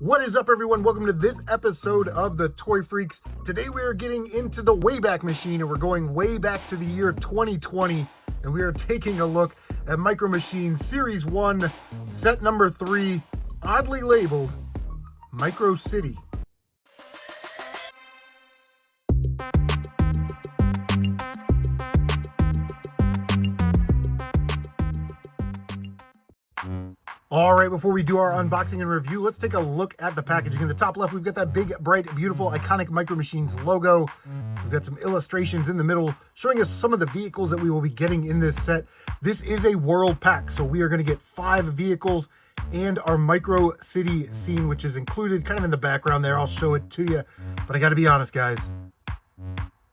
What is up, everyone? Welcome to this episode of the Toy Freaks. Today we are getting into the Wayback Machine, and we're going way back to the year 2020, and we are taking a look at Micro Machines Series 1, set number 3, oddly labeled Micro City. All right, before we do our unboxing and review, let's take a look at the packaging. In the top left, we've got that big, bright, beautiful, iconic Micro Machines logo. We've got some illustrations in the middle showing us some of the vehicles that we will be getting in this set. This is a world pack, so we are going to get 5 vehicles and our Micro City scene, which is included kind of in the background there. I'll show it to you, but I got to be honest, guys.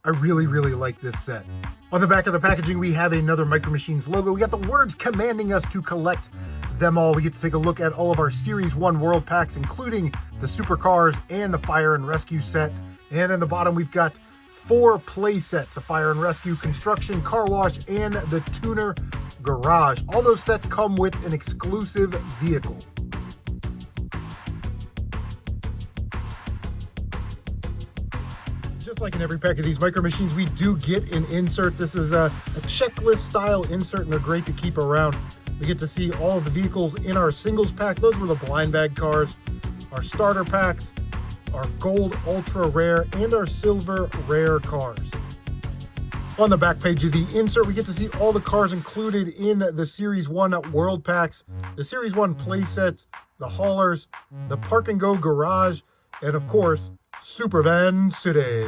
I really like this set. On the back of the packaging, we have another Micro Machines logo. We got the words commanding us to collect them all. We get to take a look at all of our Series 1 World Packs, including the Supercars and the Fire and Rescue set. And in the bottom, we've got 4 play sets, the Fire and Rescue, Construction, Car Wash, and the Tuner Garage. All those sets come with an exclusive vehicle. Just like in every pack of these Micro Machines, we do get an insert. This is a checklist style insert, and they're great to keep around. We get to see all of the vehicles in our singles pack. Those were the blind bag cars, our starter packs, our gold ultra rare, and our silver rare cars. On the back page of the insert, we get to see all the cars included in the Series 1 World Packs, the Series 1 play sets, the haulers, the Park and Go Garage, and of course, Supervan City.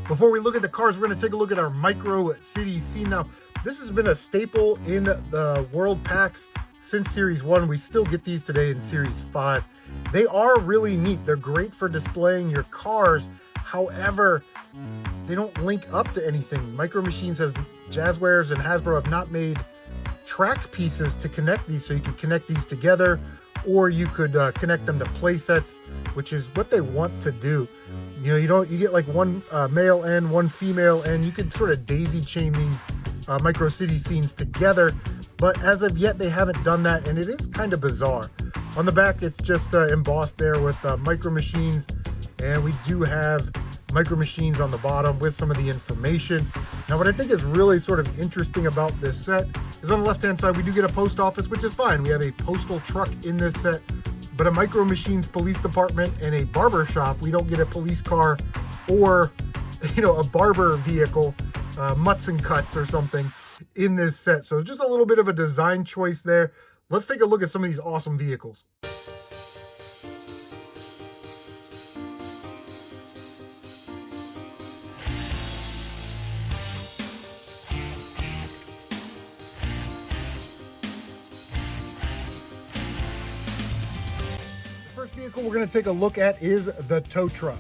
Before we look at the cars, we're going to take a look at our Micro City scene. Now, this has been a staple in the World Packs since Series 1. We still get these today in Series 5. They are really neat. They're great for displaying your cars. However, they don't link up to anything. Micro Machines has, Jazzwares and Hasbro have not made track pieces to connect these, so you could connect these together, or you could connect them to play sets, which is what they want to do. You know, you get like one male and one female, and you can sort of daisy chain these Micro City scenes together, but as of yet they haven't done that, and it is kind of bizarre. On the back, it's just embossed there with Micro Machines, and we do have Micro Machines on the bottom with some of the information. Now, what I think is really sort of interesting about this set is on the left hand side we do get a post office, which is fine. We have a postal truck in this set, but a Micro Machines police department and a barber shop. We don't get a police car or, you know, a barber vehicle, mutts and cuts or something in this set. So just a little bit of a design choice there. Let's take a look at some of these awesome vehicles. The first vehicle we're going to take a look at is the tow truck.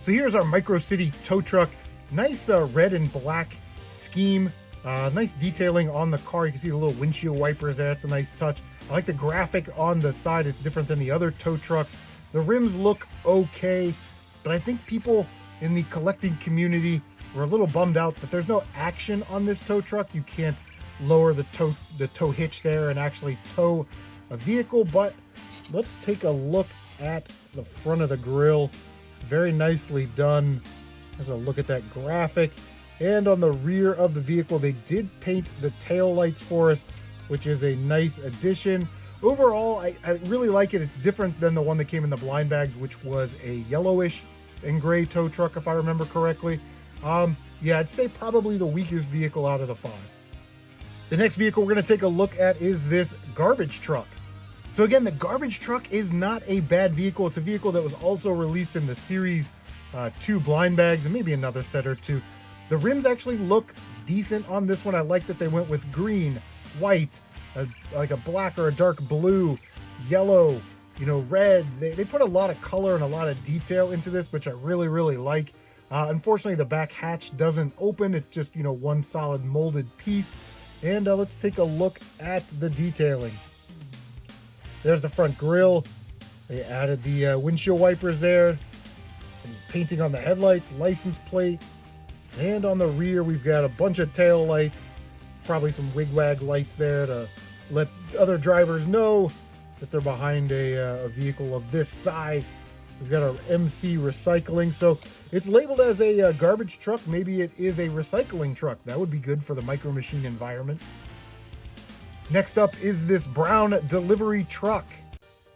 So here's our Micro City tow truck. Nice red and black scheme. Nice detailing on the car. You can see the little windshield wipers there. That's a nice touch. I like the graphic on the side. It's different than the other tow trucks. The rims look okay, but I think people in the collecting community were a little bummed out that there's no action on this tow truck. You can't lower the tow hitch there and actually tow a vehicle, but let's take a look at the front of the grill. Very nicely done. There's a look at that graphic. And on the rear of the vehicle, they did paint the tail lights for us, which is a nice addition. Overall, I really like it. It's different than the one that came in the blind bags, which was a yellowish and gray tow truck, if I remember correctly. Yeah, I'd say probably the weakest vehicle out of the 5. The next vehicle we're going to take a look at is this garbage truck. So again, the garbage truck is not a bad vehicle. It's a vehicle that was also released in the Series 2 blind bags and maybe another set or two. The rims actually look decent on this one. I like that they went with green, white, like a black or a dark blue, yellow, you know, red. They put a lot of color and a lot of detail into this, which I really like. Unfortunately, the back hatch doesn't open. It's just, you know, one solid molded piece. And let's take a look at the detailing. There's the front grille. They added the windshield wipers there. Some painting on the headlights, license plate. And on the rear, we've got a bunch of tail lights. Probably some wigwag lights there to let other drivers know that they're behind a vehicle of this size. We've got our MC Recycling. So it's labeled as a garbage truck. Maybe it is a recycling truck. That would be good for the Micro Machine environment. Next up is this brown delivery truck.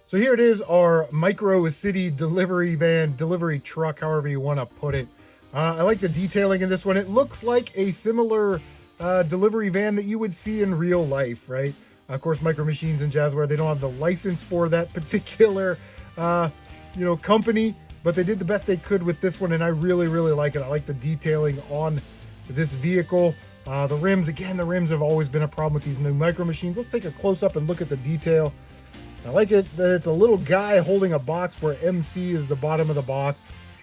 So here it is, our Micro City delivery van, delivery truck, however you want to put it. I like the detailing in this one. It looks like a similar delivery van that you would see in real life, right? Of course, Micro Machines and Jazzware, they don't have the license for that particular, company, but they did the best they could with this one, and I really, really like it. I like the detailing on this vehicle. The rims, again, the rims have always been a problem with these new Micro Machines. Let's take a close-up and look at the detail. I like it that it's a little guy holding a box where MC is the bottom of the box.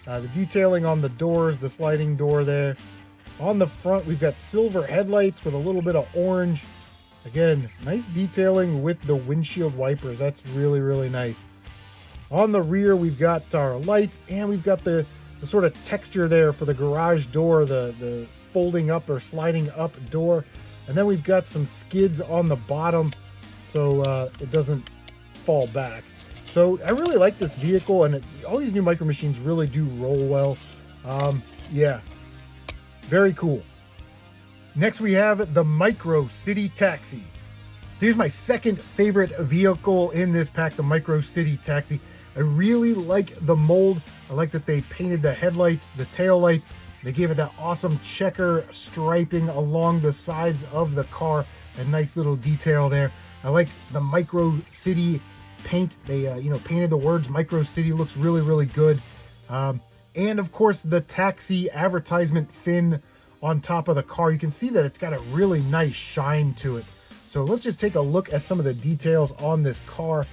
The detailing on the doors, the sliding door there. On the front, we've got silver headlights with a little bit of orange. Again, nice detailing with the windshield wipers. That's really, really nice. On the rear, we've got our lights, and we've got the sort of texture there for the garage door, the folding up or sliding up door. And then we've got some skids on the bottom so it doesn't fall back. So I really like this vehicle, and all these new Micro Machines really do roll well. Yeah, very cool. Next we have the Micro City Taxi. So here's my second favorite vehicle in this pack, the Micro City Taxi. I really like the mold. I like that they painted the headlights, the tail lights. They gave it that awesome checker striping along the sides of the car. A nice little detail there. I like the Micro City paint. They painted the words Micro City. Looks really, really good. And of course the taxi advertisement fin on top of the car. You can see that it's got a really nice shine to it. So let's just take a look at some of the details on this car.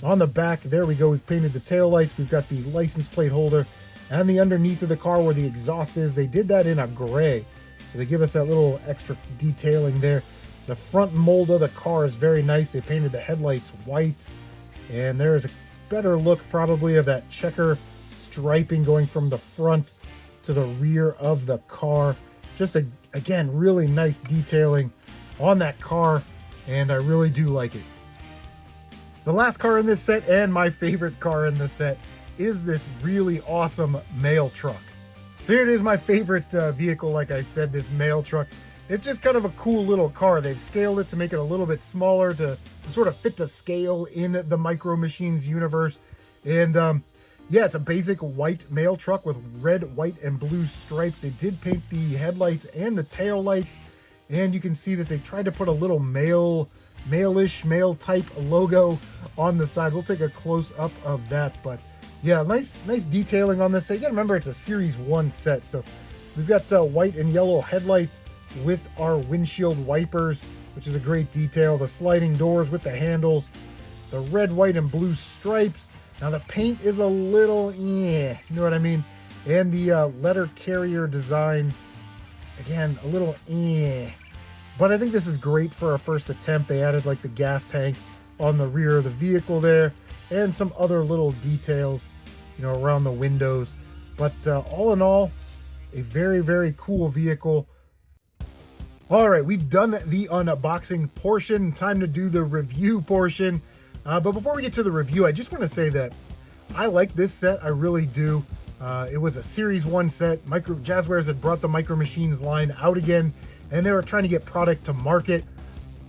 On the back, there we go. We've painted the tail lights. We've got the license plate holder and the underneath of the car where the exhaust is. They did that in a gray. So they give us that little extra detailing there. The front mold of the car is very nice. They painted the headlights white. And there is a better look probably of that checker striping going from the front to the rear of the car. Just again, really nice detailing on that car, and I really do like it. The last car in this set, and my favorite car in this set, is this really awesome mail truck. Here it is, my favorite vehicle, like I said, this mail truck. It's just kind of a cool little car. They've scaled it to make it a little bit smaller to sort of fit to scale in the Micro Machines universe. And yeah, it's a basic white mail truck with red, white, and blue stripes. They did paint the headlights and the tail lights, and you can see that they tried to put a little mail-ish, mail-type logo on the side. We'll take a close-up of that, but yeah, nice detailing on this. You gotta remember it's a Series 1 set, so we've got white and yellow headlights with our windshield wipers, which is a great detail. The sliding doors with the handles, the red, white, and blue stripes. Now the paint is a little, you know what I mean? And the letter carrier design, again, a little, But I think this is great for a first attempt. They added like the gas tank on the rear of the vehicle there, and some other little details, around the windows. But all in all, a very, very cool vehicle. All right, we've done the unboxing portion. Time to do the review portion. But before we get to the review, I just want to say that I like this set. I really do. It was a Series 1 set. Jazzwares had brought the Micro Machines line out again, and they were trying to get product to market.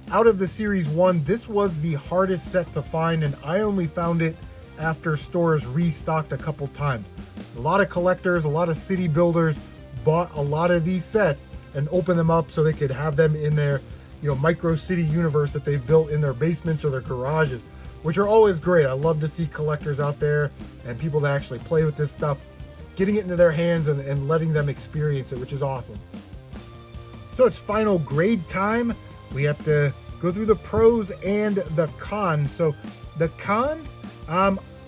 Out of the Series 1, this was the hardest set to find, and I only found it after stores restocked a couple times. A lot of collectors, a lot of city builders bought a lot of these sets and opened them up so they could have them in their Micro City universe that they've built in their basements or their garages, which are always great. I love to see collectors out there and people that actually play with this stuff, getting it into their hands and letting them experience it, which is awesome. So it's final grade time. We have to go through the pros and the cons. So the cons,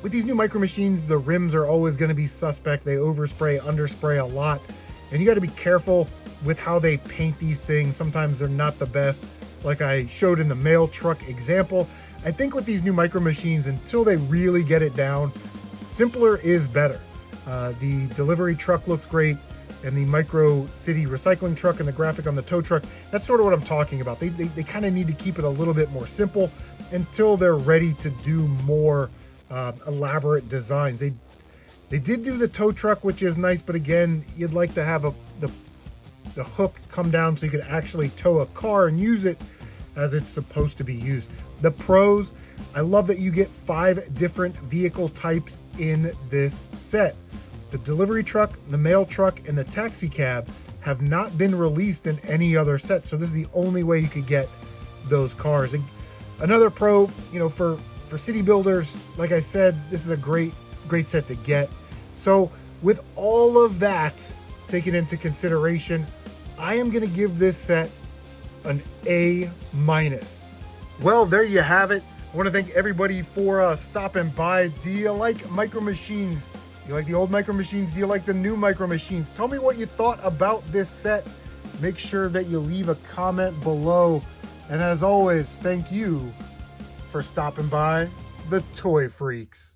with these new Micro Machines, the rims are always going to be suspect. They overspray, underspray a lot, and you got to be careful with how they paint these things. Sometimes they're not the best, like I showed in the mail truck example. I think with these new Micro Machines, until they really get it down, simpler is better. The delivery truck looks great, and the Micro City recycling truck and the graphic on the tow truck, that's sort of what I'm talking about. They kind of need to keep it a little bit more simple. until they're ready to do more elaborate designs. They did do the tow truck, which is nice, but again, you'd like to have the hook come down so you could actually tow a car and use it as it's supposed to be used. The pros, I love that you get 5 different vehicle types in this set. The delivery truck, the mail truck, and the taxi cab have not been released in any other set, so this is the only way you could get those cars. And another pro, you know, for city builders, like I said, this is a great set to get. So with all of that taken into consideration, I am going to give this set an A-. Well, there you have it. I want to thank everybody for stopping by. Do you like Micro Machines? Do you like the old Micro Machines? Do you like the new Micro Machines? Tell me what you thought about this set. Make sure that you leave a comment below. And as always, thank you for stopping by the Toy Freaks.